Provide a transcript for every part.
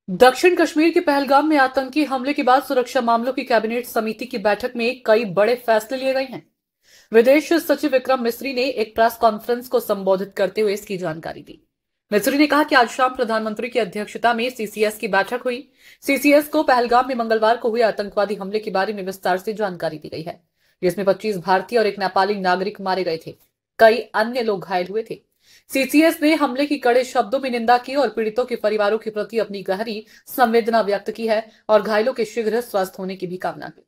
दक्षिण कश्मीर के पहलगाम में आतंकी हमले के बाद सुरक्षा मामलों की कैबिनेट समिति की बैठक में कई बड़े फैसले लिए गए हैं। विदेश सचिव विक्रम मिस्री ने एक प्रेस कॉन्फ्रेंस को संबोधित करते हुए इसकी जानकारी दी। मिस्री ने कहा कि आज शाम प्रधानमंत्री की अध्यक्षता में सीसीएस की बैठक हुई। सीसीएस को पहलगाम में मंगलवार को हुए आतंकवादी हमले के बारे में विस्तार से जानकारी दी गई है, जिसमें 25 भारतीय और एक नेपाली नागरिक मारे गए थे। कई अन्य लोग घायल हुए थे। सीसीएस ने हमले की कड़े शब्दों में निंदा की और पीड़ितों के परिवारों के प्रति अपनी गहरी संवेदना व्यक्त की है और घायलों के शीघ्र स्वस्थ होने की भी कामना की।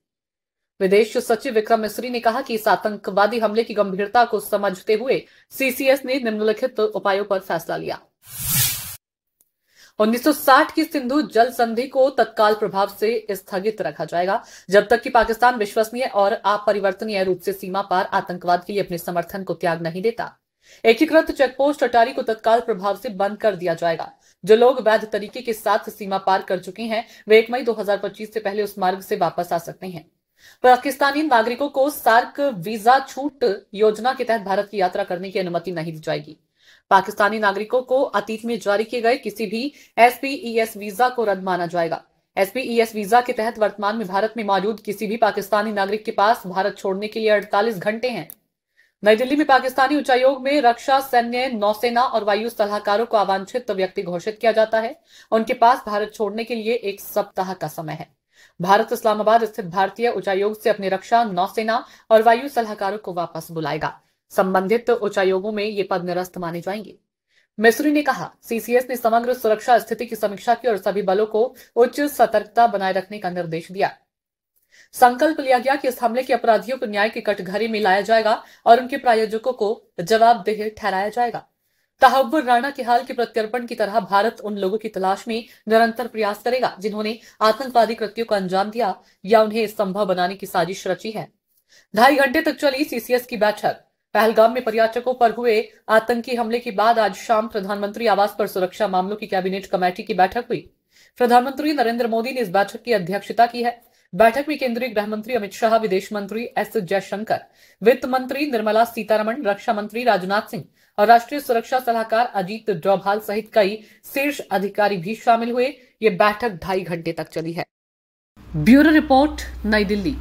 विदेश सचिव विक्रम मिस्री ने कहा कि इस आतंकवादी हमले की गंभीरता को समझते हुए सीसीएस ने निम्नलिखित उपायों पर फैसला लिया। 1960 की सिंधु जल संधि को तत्काल प्रभाव से स्थगित रखा जाएगा, जब तक कि पाकिस्तान विश्वसनीय और अपरिवर्तनीय रूप से सीमा पार आतंकवाद के लिए अपने समर्थन को त्याग नहीं देता। एकीकृत चेकपोस्ट अटारी को तत्काल प्रभाव से बंद कर दिया जाएगा। जो लोग वैध तरीके के साथ सीमा पार कर चुके हैं, वे 1 मई 2025 से पहले उस मार्ग से वापस आ सकते हैं। पाकिस्तानी नागरिकों को सार्क वीजा छूट योजना के तहत भारत की यात्रा करने की अनुमति नहीं दी जाएगी। पाकिस्तानी नागरिकों को अतीत में जारी किए गए किसी भी एसपीईएस वीजा को रद्द माना जाएगा। एसपीईएस वीजा के तहत वर्तमान में भारत में मौजूद किसी भी पाकिस्तानी नागरिक के पास भारत छोड़ने के लिए 48 घंटे हैं। नई दिल्ली में पाकिस्तानी उच्चायोग में रक्षा, सैन्य, नौसेना और वायु सलाहकारों को अवांछित व्यक्ति घोषित किया जाता है। उनके पास भारत छोड़ने के लिए 1 सप्ताह का समय है। भारत इस्लामाबाद स्थित भारतीय उच्चायोग से अपने रक्षा, नौसेना और वायु सलाहकारों को वापस बुलाएगा। संबंधित उच्चायोगों में ये पद निरस्त माने जाएंगे। मिस्री ने कहा, सीसीएस ने समग्र सुरक्षा स्थिति की समीक्षा की और सभी बलों को उच्च सतर्कता बनाए रखने का निर्देश दिया। संकल्प लिया गया कि इस हमले के अपराधियों को न्याय के कटघरे में लाया जाएगा और उनके प्रायोजकों को जवाबदेह ठहराया जाएगा। तहव्वुर राणा के हाल के प्रत्यर्पण की तरह भारत उन लोगों की तलाश में निरंतर प्रयास करेगा जिन्होंने आतंकवादी कृत्यों को अंजाम दिया या उन्हें संभव बनाने की साजिश रची है। 2.5 घंटे तक चली सीसीएस की बैठक। पहलगाम में पर्यटकों पर हुए आतंकी हमले के बाद आज शाम प्रधानमंत्री आवास पर सुरक्षा मामलों की कैबिनेट कमेटी की बैठक हुई। प्रधानमंत्री नरेंद्र मोदी ने इस बैठक की अध्यक्षता की है। बैठक में केंद्रीय गृह मंत्री अमित शाह, विदेश मंत्री एस जयशंकर, वित्त मंत्री निर्मला सीतारमण, रक्षा मंत्री राजनाथ सिंह और राष्ट्रीय सुरक्षा सलाहकार अजीत डोभाल सहित कई शीर्ष अधिकारी भी शामिल हुए। ये बैठक 2.5 घंटे तक चली है। ब्यूरो रिपोर्ट, नई दिल्ली।